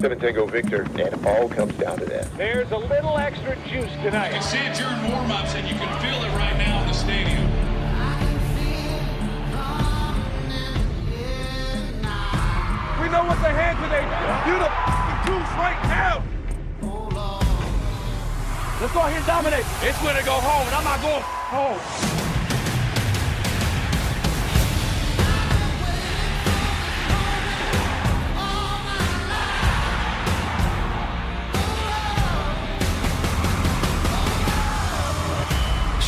7 Tango Victor, and it all comes down to that. There's a little extra juice tonight. You can see it during warm-ups, and you can feel it right now in the stadium. We know what the hands of they do the juice right now. Let's go ahead and dominate. It's going to go home, and I'm not going home.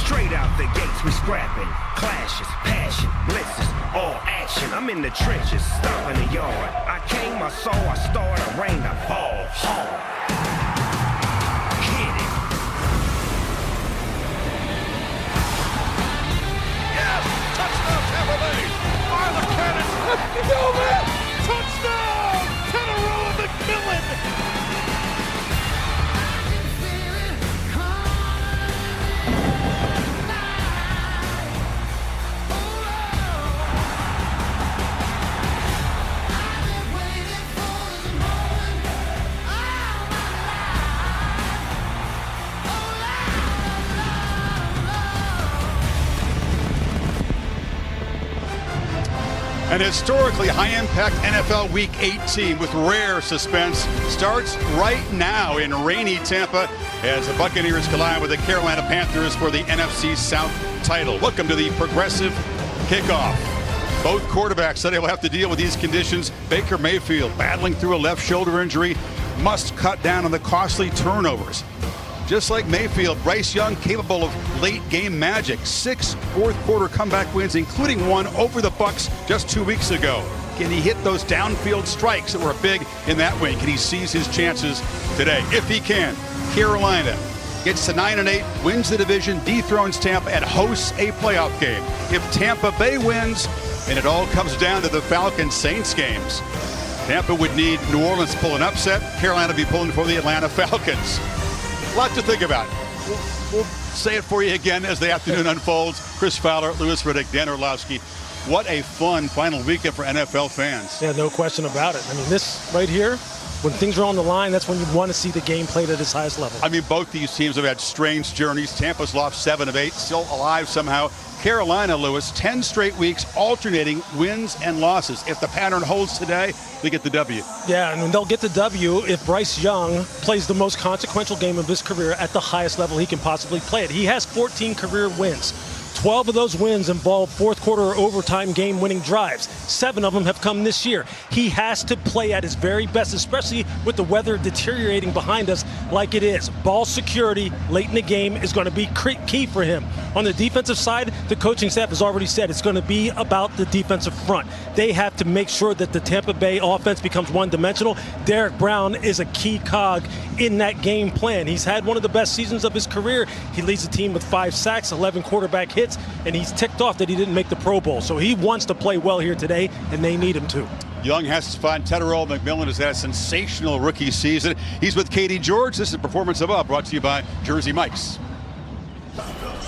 Straight out the gates, we scrapping. Clashes, passion, blitzes, all action. I'm in the trenches, stomping the yard. I came, I saw, I started, I rained, I ball hard. Hit it. Yes! Touchdown, Tampa Bay! Fire the cannons! Let's go, man! Touchdown! Teteroa McMillan! An historically high-impact NFL Week 18 with rare suspense starts right now in rainy Tampa as the Buccaneers collide with the Carolina Panthers for the NFC South title. Welcome to the Progressive Kickoff. Both quarterbacks said they will have to deal with these conditions. Baker Mayfield, battling through a left shoulder injury, must cut down on the costly turnovers. Just like Mayfield, Bryce Young capable of late-game magic. 6 fourth-quarter comeback wins, including one over the Bucs just 2 weeks ago. Can he hit those downfield strikes that were big in that win? Can he seize his chances today? If he can, Carolina gets to 9-8, wins the division, dethrones Tampa, and hosts a playoff game. If Tampa Bay wins, and it all comes down to the Falcons-Saints games, Tampa would need New Orleans to pull an upset. Carolina be pulling for the Atlanta Falcons. A lot to think about. We'll say it for you again as the afternoon unfolds. Chris Fowler, Louis Riddick, Dan Orlovsky. What a fun final weekend for NFL fans. Yeah, no question about it. I mean, this right here, when things are on the line, that's when you want to see the game played at its highest level. I mean, both these teams have had strange journeys. Tampa's lost 7 of 8, still alive somehow. Carolina, Lewis, 10 straight weeks alternating wins and losses. If the pattern holds today, they get the W. Yeah, and they'll get the W if Bryce Young plays the most consequential game of his career at the highest level he can possibly play it. He has 14 career wins. 12 of those wins involve fourth quarter or overtime game-winning drives. 7 of them have come this year. He has to play at his very best, especially with the weather deteriorating behind us like it is. Ball security late in the game is going to be key for him. On the defensive side, the coaching staff has already said it's going to be about the defensive front. They have to make sure that the Tampa Bay offense becomes one-dimensional. Derek Brown is a key cog in that game plan. He's had one of the best seasons of his career. He leads the team with 5 sacks, 11 quarterback hits, and he's ticked off that he didn't make the Pro Bowl. So he wants to play well here today, and they need him to. Young has to find Teteroa McMillan has had a sensational rookie season. He's with Katie George. This is Performance Above, brought to you by Jersey Mike's.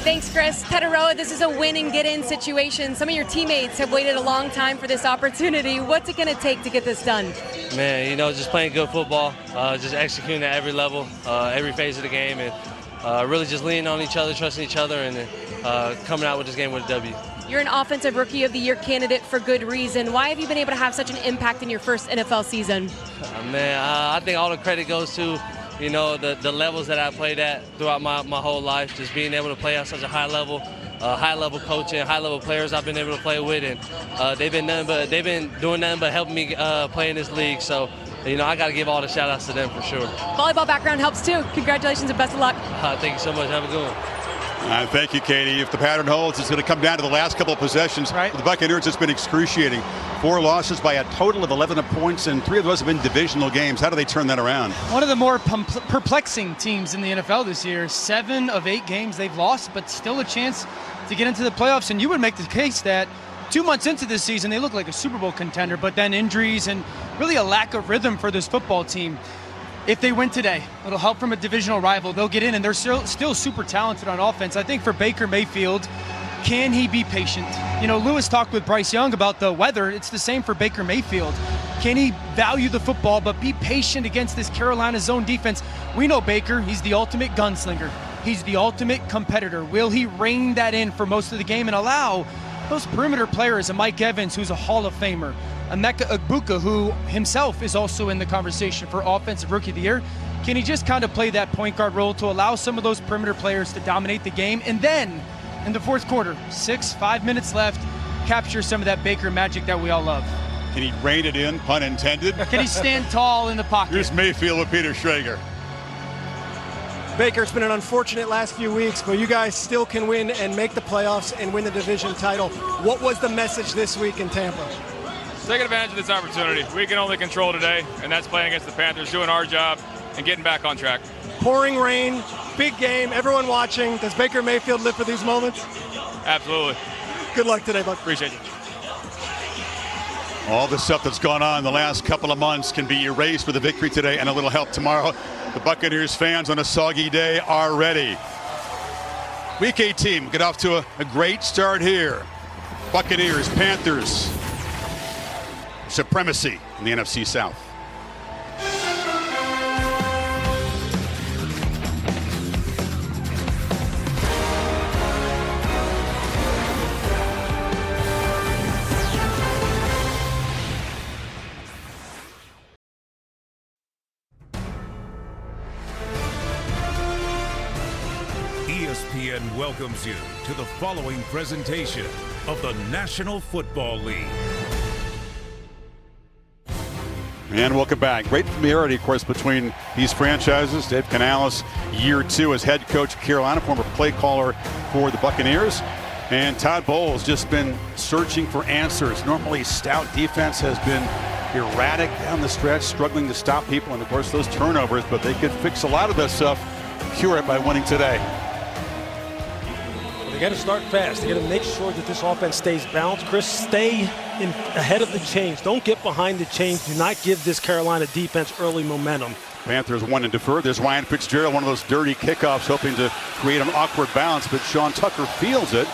Thanks, Chris. Teteroa, this is a win and get in situation. Some of your teammates have waited a long time for this opportunity. What's it going to take to get this done? Man, you know, just playing good football, just executing at every level, every phase of the game, and really just leaning on each other, trusting each other, and coming out with this game with a W. You're an Offensive Rookie of the Year candidate for good reason. Why have you been able to have such an impact in your first NFL season? I think all the credit goes to, you know, the levels that I played at throughout my whole life, just being able to play at such a high level coaching, high level players I've been able to play with, and they've been doing nothing but helping me play in this league. So, you know, I got to give all the shout outs to them for sure. Volleyball background helps too. Congratulations and best of luck. Thank you so much. Have a good one. Thank you, Katie. If the pattern holds, it's going to come down to the last couple of possessions. Right. The Buccaneers, it's been excruciating. 4 losses by a total of 11 points, and 3 of those have been divisional games. How do they turn that around? One of the more perplexing teams in the NFL this year. 7 of 8 games they've lost, but still a chance to get into the playoffs. And you would make the case that 2 months into this season, they look like a Super Bowl contender, but then injuries and really a lack of rhythm for this football team. If they win today, it'll help from a divisional rival. They'll get in, and they're still super talented on offense. I think for Baker Mayfield, can he be patient? You know, Lewis talked with Bryce Young about the weather. It's the same for Baker Mayfield. Can he value the football but be patient against this Carolina zone defense? We know Baker, he's the ultimate gunslinger. He's the ultimate competitor. Will he rein that in for most of the game and allow those perimeter players, a Mike Evans, who's a Hall of Famer, Emeka Egbuka, who himself is also in the conversation for Offensive Rookie of the Year, can he just kind of play that point guard role to allow some of those perimeter players to dominate the game? And then in the fourth quarter, 5 minutes left, capture some of that Baker magic that we all love. Can he rein it in, pun intended? Can he stand tall in the pocket? Here's Mayfield with Peter Schrager. Baker, it's been an unfortunate last few weeks, but you guys still can win and make the playoffs and win the division title. What was the message this week in Tampa? Taking advantage of this opportunity. We can only control today, and that's playing against the Panthers, doing our job, and getting back on track. Pouring rain, big game, everyone watching. Does Baker Mayfield live for these moments? Absolutely. Good luck today, Buck. Appreciate you. All the stuff that's gone on in the last couple of months can be erased with a victory today and a little help tomorrow. The Buccaneers fans on a soggy day are ready. Week 18, get off to a great start here. Buccaneers, Panthers, supremacy in the NFC South. ESPN welcomes you to the following presentation of the National Football League. And welcome back. Great familiarity, of course, between these franchises. Dave Canales, year 2 as head coach of Carolina, former play caller for the Buccaneers. And Todd Bowles just been searching for answers. Normally, stout defense has been erratic down the stretch, struggling to stop people, and of course those turnovers, but they could fix a lot of this stuff, cure it by winning today. They got to start fast. They got to make sure that this offense stays balanced. Chris, stay ahead of the chains. Don't get behind the chains. Do not give this Carolina defense early momentum. Panthers won and deferred. There's Ryan Fitzgerald, one of those dirty kickoffs, hoping to create an awkward bounce, but Sean Tucker fields it.